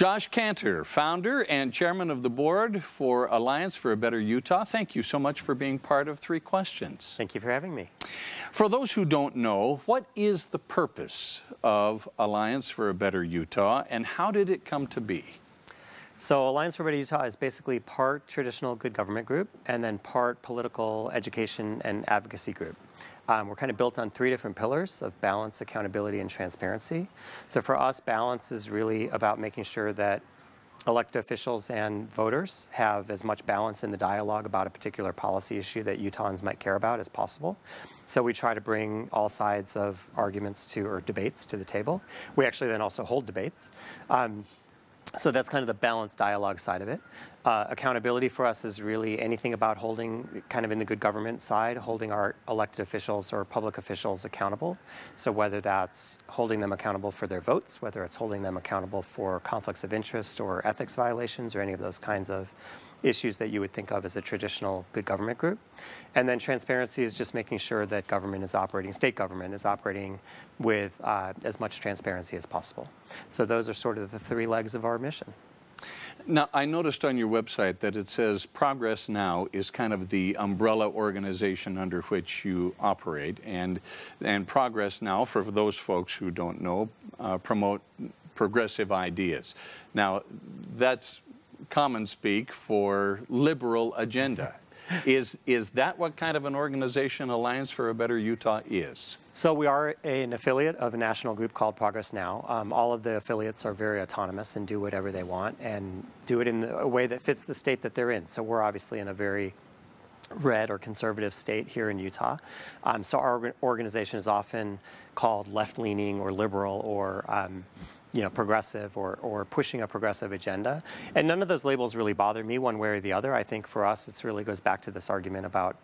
Josh Kanter, founder and chairman of the board for Alliance for a Better Utah. Thank you so much for being part of Three Questions. Thank you for having me. For those who don't know, what is the purpose of Alliance for a Better Utah and how did it come to be? So Alliance for a Better Utah is basically part traditional good government group and then part political education and advocacy group. We're kind of built on three different pillars of balance, accountability, and transparency. So for us, balance is really about making sure that elected officials and voters have as much balance in the dialogue about a particular policy issue that Utahns might care about as possible. So we try to bring all sides of arguments or debates to the table. We actually then also hold debates. So that's kind of the balanced dialogue side of it. Accountability for us is really anything about holding, kind of in the good government side, holding our elected officials or public officials accountable. So whether that's holding them accountable for their votes, whether it's holding them accountable for conflicts of interest or ethics violations or any of those kinds of issues that you would think of as a traditional good government group. And then transparency is just making sure that government is operating, state government is operating with as much transparency as possible. So those are sort of the three legs of our mission. Now, I noticed on your website that it says Progress Now is kind of the umbrella organization under which you operate. And Progress Now, for those folks who don't know, promote progressive ideas. Now, that's common speak for liberal agenda. Is that what kind of an organization Alliance for a Better Utah is? So we are an affiliate of a national group called Progress Now. All of the affiliates are very autonomous and do whatever they want and do it in a way that fits the state that they're in. So we're obviously in a very red or conservative state here in Utah. So our organization is often called left-leaning or liberal or progressive or pushing a progressive agenda. And none of those labels really bother me one way or the other. I think for us, it really goes back to this argument about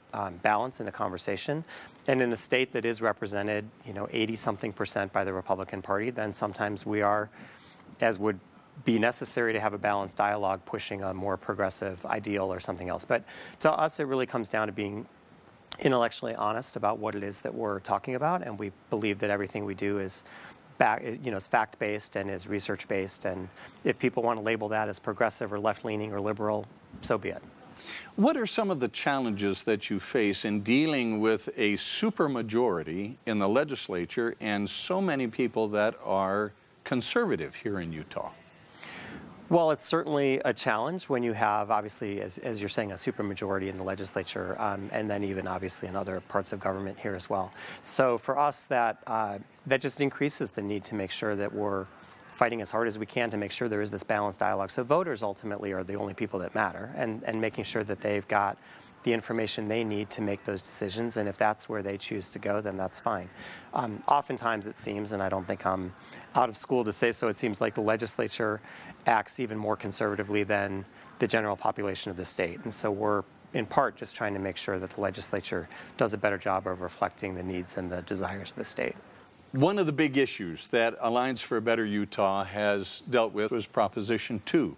balance in a conversation. And in a state that is represented, 80-something% by the Republican Party, then sometimes we are, as would be necessary to have a balanced dialogue, pushing a more progressive ideal or something else. But to us, it really comes down to being intellectually honest about what it is that we're talking about. And we believe that everything we do is fact-based and is research-based, and if people want to label that as progressive or left-leaning or liberal, so be it. What are some of the challenges that you face in dealing with a supermajority in the legislature and so many people that are conservative here in Utah? Well, it's certainly a challenge when you have, obviously, as you're saying, a supermajority in the legislature, and then even obviously in other parts of government here as well. So for us, that just increases the need to make sure that we're fighting as hard as we can to make sure there is this balanced dialogue. So voters ultimately are the only people that matter, and making sure that they've got the information they need to make those decisions, and if that's where they choose to go, then that's fine. Oftentimes it seems, and I don't think I'm out of school to say so, it seems like the legislature acts even more conservatively than the general population of the state. And so we're in part just trying to make sure that the legislature does a better job of reflecting the needs and the desires of the state. One of the big issues that Alliance for a Better Utah has dealt with was Proposition 2.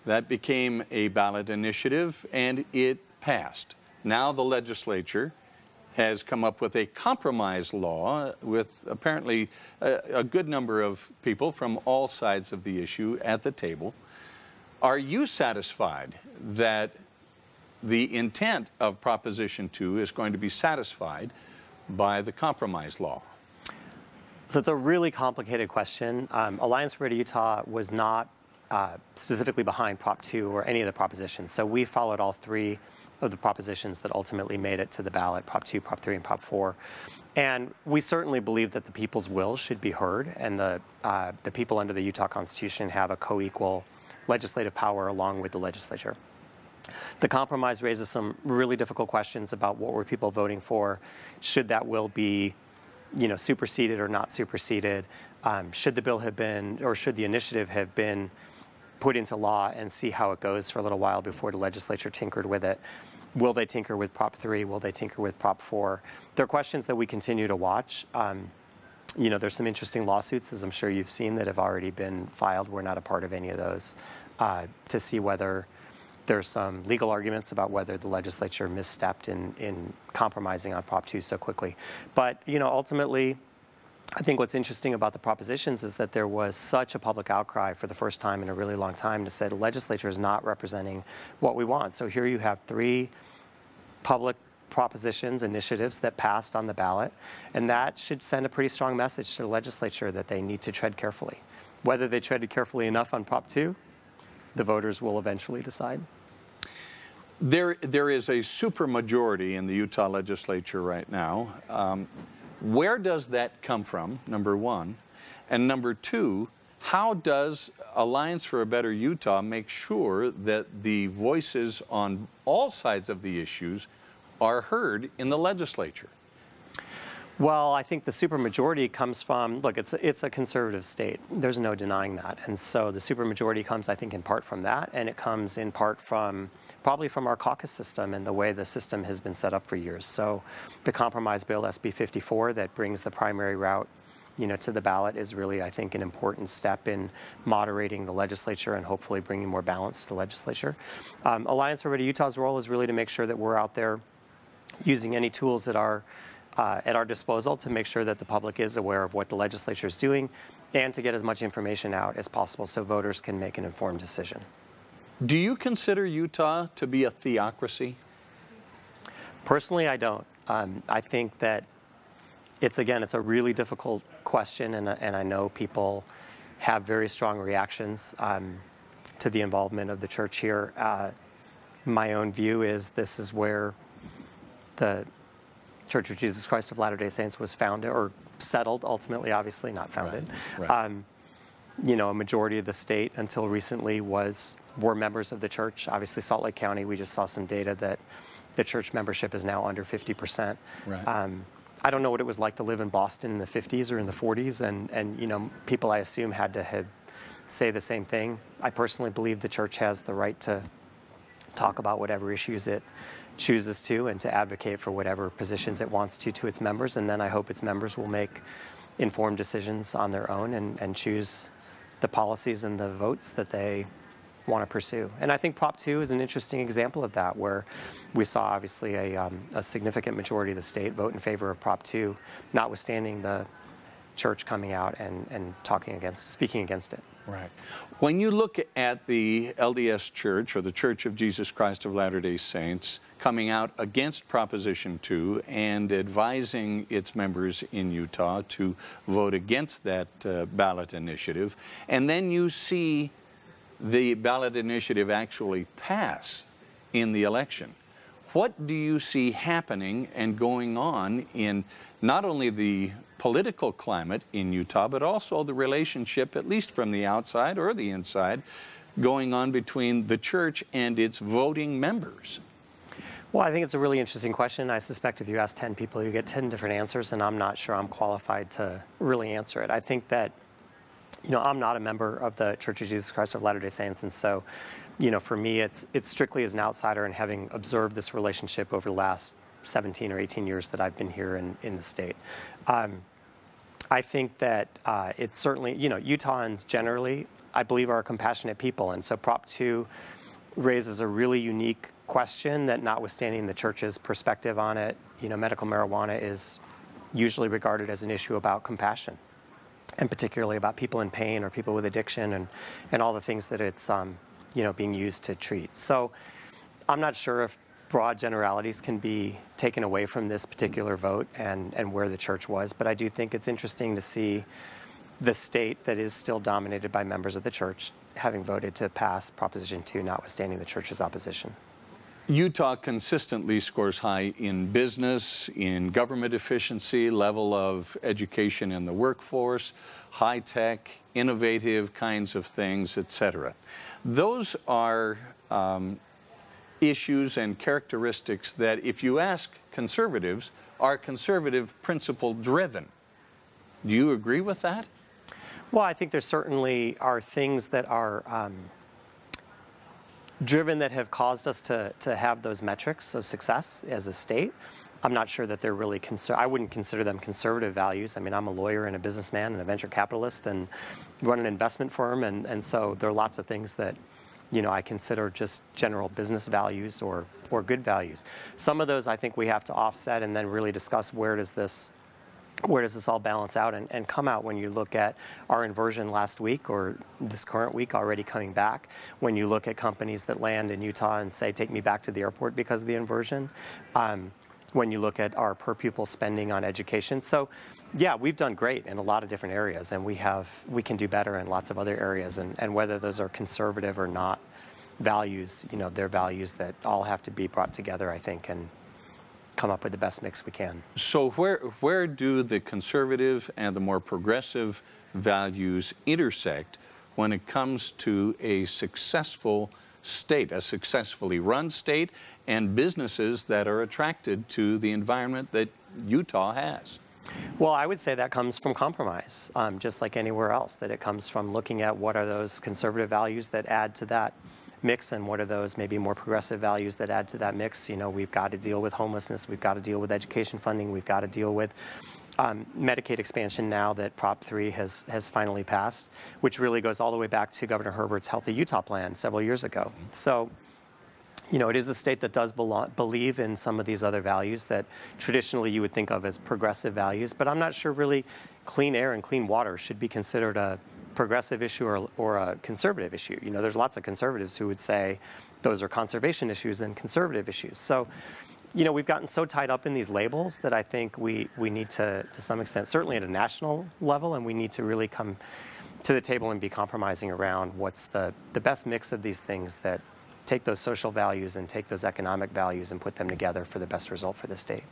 That became a ballot initiative and it passed. Now the legislature has come up with a compromise law with apparently a good number of people from all sides of the issue at the table. Are you satisfied that the intent of Proposition 2 is going to be satisfied by the compromise law? So it's a really complicated question. Alliance for Better Utah was not specifically behind Prop 2 or any of the propositions. So we followed all three of the propositions that ultimately made it to the ballot, Prop 2, Prop 3, and Prop 4. And we certainly believe that the people's will should be heard, and the people under the Utah Constitution have a co-equal legislative power along with the legislature. The compromise raises some really difficult questions about what were people voting for. Should that will be superseded or not superseded? Should the bill have been, or should the initiative have been put into law and see how it goes for a little while before the legislature tinkered with it? Will they tinker with Prop 3? Will they tinker with Prop 4? There are questions that we continue to watch. There's some interesting lawsuits, as I'm sure you've seen, that have already been filed. We're not a part of any of those, to see whether there's some legal arguments about whether the legislature misstepped in compromising on Prop 2 so quickly. But, ultimately, I think what's interesting about the propositions is that there was such a public outcry for the first time in a really long time to say the legislature is not representing what we want. So here you have 3 public propositions, initiatives that passed on the ballot, and that should send a pretty strong message to the legislature that they need to tread carefully. Whether they treaded carefully enough on Prop 2, the voters will eventually decide. There is a supermajority in the Utah legislature right now. Where does that come from, number one? And number two, how does Alliance for a Better Utah make sure that the voices on all sides of the issues are heard in the legislature? Well, I think the supermajority comes from, look, it's a conservative state. There's no denying that. And so the supermajority comes, I think, in part from that, and it comes in part from, probably from our caucus system and the way the system has been set up for years. So the compromise bill, SB 54, that brings the primary route, to the ballot is really, I think, an important step in moderating the legislature and hopefully bringing more balance to the legislature. Alliance for Better Utah's role is really to make sure that we're out there using any tools that are at our disposal to make sure that the public is aware of what the legislature is doing and to get as much information out as possible so voters can make an informed decision. Do you consider Utah to be a theocracy? Personally, I don't. I think that it's a really difficult question, and I know people have very strong reactions to the involvement of the church here. My own view is this is where the Church of Jesus Christ of Latter-day Saints was founded, or settled ultimately, obviously, not founded. Right. A majority of the state until recently were members of the church. Obviously, Salt Lake County, we just saw some data that the church membership is now under 50%. Right. I don't know what it was like to live in Boston in the 50s or in the 40s, and people I assume had to say the same thing. I personally believe the church has the right to talk about whatever issues it chooses to and to advocate for whatever positions it wants to its members, and then I hope its members will make informed decisions on their own and choose the policies and the votes that they want to pursue. And I think Prop 2 is an interesting example of that, where we saw obviously a significant majority of the state vote in favor of Prop 2, notwithstanding the church coming out and speaking against it. Right. When you look at the LDS Church, or the Church of Jesus Christ of Latter-day Saints, coming out against Proposition 2 and advising its members in Utah to vote against that ballot initiative, and then you see the ballot initiative actually pass in the election, what do you see happening and going on in not only the political climate in Utah, but also the relationship, at least from the outside or the inside, going on between the church and its voting members? Well, I think it's a really interesting question. I suspect if you ask 10 people, you get 10 different answers, and I'm not sure I'm qualified to really answer it. I think that, I'm not a member of the Church of Jesus Christ of Latter-day Saints, and so, for me, it's strictly as an outsider and having observed this relationship over the last 17 or 18 years that I've been here in the state. I think that it's certainly, Utahns generally, I believe, are compassionate people, and so Prop 2 raises a really unique question that, notwithstanding the church's perspective on it, medical marijuana is usually regarded as an issue about compassion, and particularly about people in pain or people with addiction and all the things that it's being used to treat. So I'm not sure if broad generalities can be taken away from this particular vote and where the church was, but I do think it's interesting to see the state that is still dominated by members of the church having voted to pass Proposition 2, notwithstanding the church's opposition. Utah consistently scores high in business, in government efficiency, level of education in the workforce, high-tech, innovative kinds of things, etc. Those are issues and characteristics that, if you ask conservatives, are conservative principle-driven. Do you agree with that? Well, I think there certainly are things that are driven that have caused us to have those metrics of success as a state. I'm not sure that they're really I wouldn't consider them conservative values. I mean, I'm a lawyer and a businessman and a venture capitalist and run an investment firm, and so there are lots of things that I consider just general business values or good values. Some of those I think we have to offset and then really discuss where does this where does this all balance out and come out when you look at our inversion last week or this current week already coming back, when you look at companies that land in Utah and say, take me back to the airport because of the inversion, when you look at our per pupil spending on education. So yeah, we've done great in a lot of different areas, and we can do better in lots of other areas, and whether those are conservative or not values, they're values that all have to be brought together, I think, and come up with the best mix we can. So where do the conservative and the more progressive values intersect when it comes to a successful state, a successfully run state, and businesses that are attracted to the environment that Utah has? Well, I would say that comes from compromise, just like anywhere else, that it comes from looking at what are those conservative values that add to that mix and what are those maybe more progressive values that add to that mix. We've got to deal with homelessness, we've got to deal with education funding, we've got to deal with Medicaid expansion now that Prop 3 has finally passed, which really goes all the way back to Governor Herbert's Healthy Utah plan several years ago. So, it is a state that does believe in some of these other values that traditionally you would think of as progressive values, but I'm not sure really clean air and clean water should be considered a progressive issue or a conservative issue. There's lots of conservatives who would say those are conservation issues and conservative issues. So, we've gotten so tied up in these labels that I think we need to some extent, certainly at a national level, and we need to really come to the table and be compromising around what's the best mix of these things that take those social values and take those economic values and put them together for the best result for the state.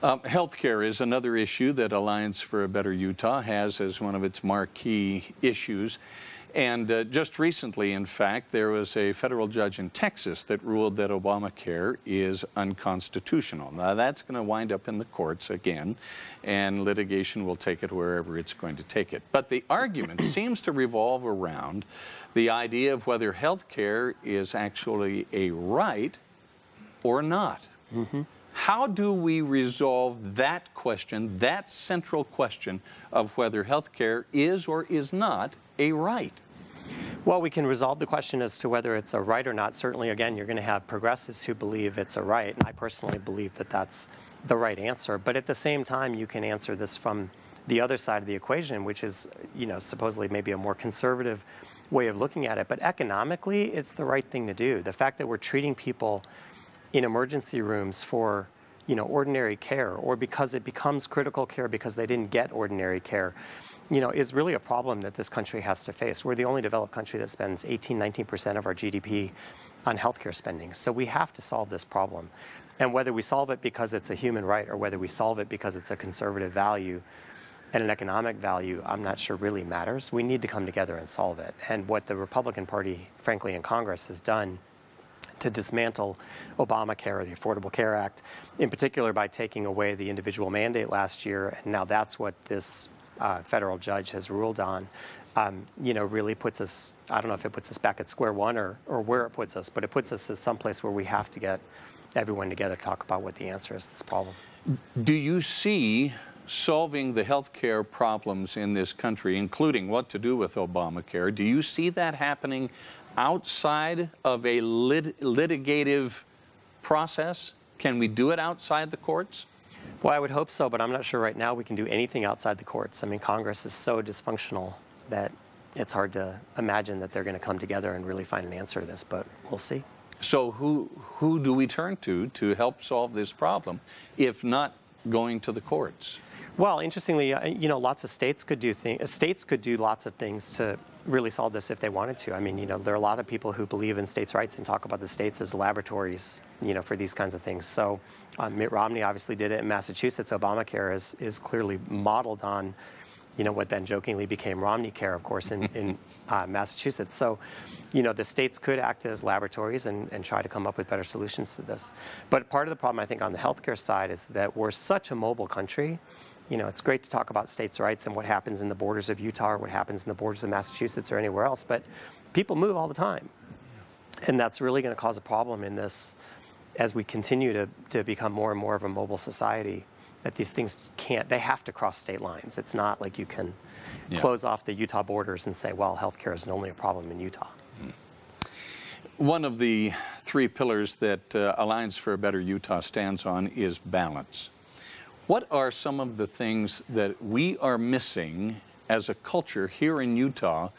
Healthcare is another issue that Alliance for a Better Utah has as one of its marquee issues. And just recently, in fact, there was a federal judge in Texas that ruled that Obamacare is unconstitutional. Now, that's going to wind up in the courts again, and litigation will take it wherever it's going to take it. But the argument seems to revolve around the idea of whether health care is actually a right or not. Mm-hmm. How do we resolve that question, that central question of whether health care is or is not a right? Well, we can resolve the question as to whether it's a right or not. Certainly, again, you're going to have progressives who believe it's a right, and I personally believe that that's the right answer. But at the same time, you can answer this from the other side of the equation, which is, supposedly maybe a more conservative way of looking at it. But economically, it's the right thing to do. The fact that we're treating people in emergency rooms for, ordinary care, or because it becomes critical care because they didn't get ordinary care, is really a problem that this country has to face. We're the only developed country that spends 19% of our GDP on healthcare spending. So we have to solve this problem. And whether we solve it because it's a human right or whether we solve it because it's a conservative value and an economic value, I'm not sure really matters. We need to come together and solve it. And what the Republican Party, frankly, in Congress has done to dismantle Obamacare or the Affordable Care Act, in particular by taking away the individual mandate last year, and now that's what this federal judge has ruled on, really puts us, I don't know if it puts us back at square one or where it puts us, but it puts us at some place where we have to get everyone together to talk about what the answer is to this problem. Do you see solving the health care problems in this country, including what to do with Obamacare, do you see that happening outside of a litigative process? Can we do it outside the courts? Well, I would hope so, but I'm not sure right now we can do anything outside the courts. I mean, Congress is so dysfunctional that it's hard to imagine that they're going to come together and really find an answer to this, but we'll see. So who do we turn to help solve this problem, if not going to the courts? Well, interestingly, lots of states could do states could do lots of things to really solve this if they wanted to. I mean, there are a lot of people who believe in states' rights and talk about the states as laboratories, for these kinds of things. So Mitt Romney obviously did it in Massachusetts. Obamacare is clearly modeled on, what then jokingly became Romney Care, of course, in Massachusetts. So, the states could act as laboratories and try to come up with better solutions to this. But part of the problem, I think, on the healthcare side is that we're such a mobile country. It's great to talk about states' rights and what happens in the borders of Utah or what happens in the borders of Massachusetts or anywhere else, but people move all the time. And that's really going to cause a problem in this as we continue to become more and more of a mobile society, that these things they have to cross state lines. It's not like you can close off the Utah borders and say, well, healthcare is only a problem in Utah. One of the three pillars that Alliance for a Better Utah stands on is balance. What are some of the things that we are missing as a culture here in Utah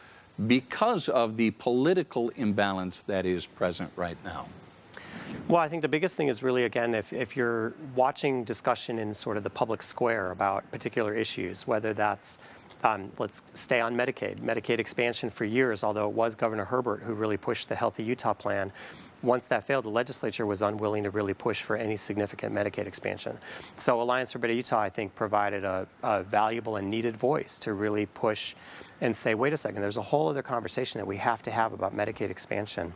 because of the political imbalance that is present right now? Well, I think the biggest thing is really, again, if you're watching discussion in sort of the public square about particular issues, whether that's, let's stay on Medicaid expansion for years, although it was Governor Herbert who really pushed the Healthy Utah plan. Once that failed, the legislature was unwilling to really push for any significant Medicaid expansion. So Alliance for Better Utah, I think, provided a valuable and needed voice to really push and say, wait a second, there's a whole other conversation that we have to have about Medicaid expansion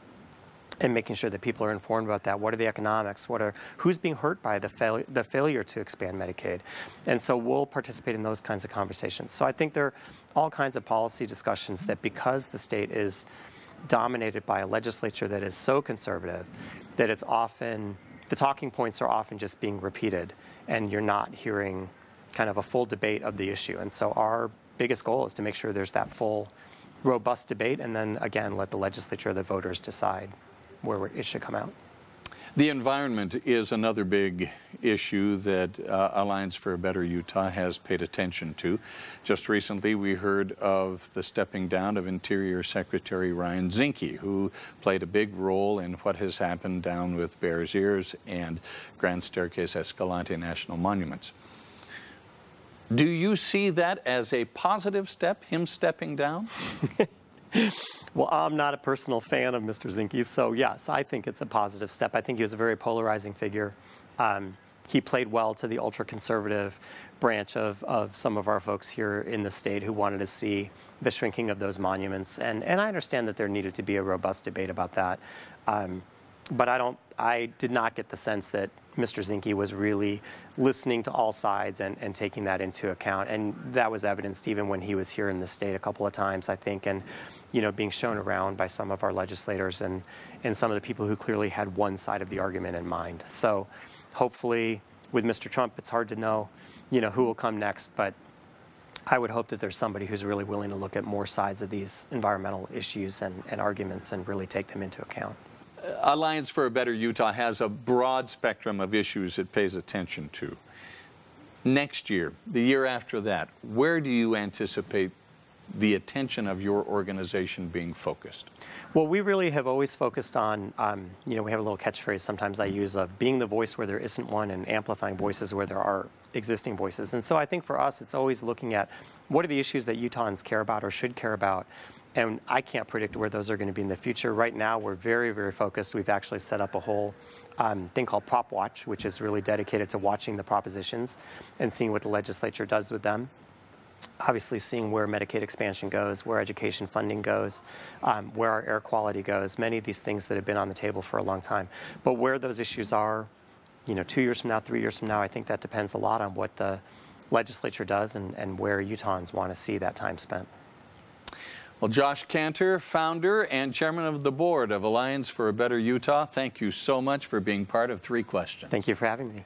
and making sure that people are informed about that. What are the economics? Who's being hurt by the failure to expand Medicaid? And so we'll participate in those kinds of conversations. So I think there are all kinds of policy discussions that, because the state is dominated by a legislature that is so conservative, that it's often, the talking points are often just being repeated and you're not hearing kind of a full debate of the issue. And so our biggest goal is to make sure there's that full, robust debate, and then again, let the legislature or the voters decide where it should come out. The environment is another big issue that Alliance for a Better Utah has paid attention to. Just recently, we heard of the stepping down of Interior Secretary Ryan Zinke, who played a big role in what has happened down with Bears Ears and Grand Staircase Escalante National Monuments. Do you see that as a positive step, him stepping down? Well, I'm not a personal fan of Mr. Zinke, so yes, I think it's a positive step. I think he was a very polarizing figure. He played well to the ultra-conservative branch of some of our folks here in the state who wanted to see the shrinking of those monuments. And I understand that there needed to be a robust debate about that. But I did not get the sense that Mr. Zinke was really listening to all sides and taking that into account. And that was evidenced even when he was here in the state a couple of times, I think, and being shown around by some of our legislators and some of the people who clearly had one side of the argument in mind. So hopefully with Mr. Trump, it's hard to know, who will come next, but I would hope that there's somebody who's really willing to look at more sides of these environmental issues and arguments and really take them into account. Alliance for a Better Utah has a broad spectrum of issues it pays attention to. Next year, the year after that, where do you anticipate the attention of your organization being focused? Well, we really have always focused on, we have a little catchphrase sometimes I use of being the voice where there isn't one and amplifying voices where there are existing voices. And so I think for us, it's always looking at what are the issues that Utahns care about or should care about. And I can't predict where those are going to be in the future. Right now, we're very, very focused. We've actually set up a whole thing called Prop Watch, which is really dedicated to watching the propositions and seeing what the legislature does with them. Obviously seeing where Medicaid expansion goes, where education funding goes, where our air quality goes, many of these things that have been on the table for a long time. But where those issues are, 2 years from now, 3 years from now, I think that depends a lot on what the legislature does and where Utahns want to see that time spent. Well, Josh Kanter, founder and chairman of the board of Alliance for a Better Utah, thank you so much for being part of 3 Questions. Thank you for having me.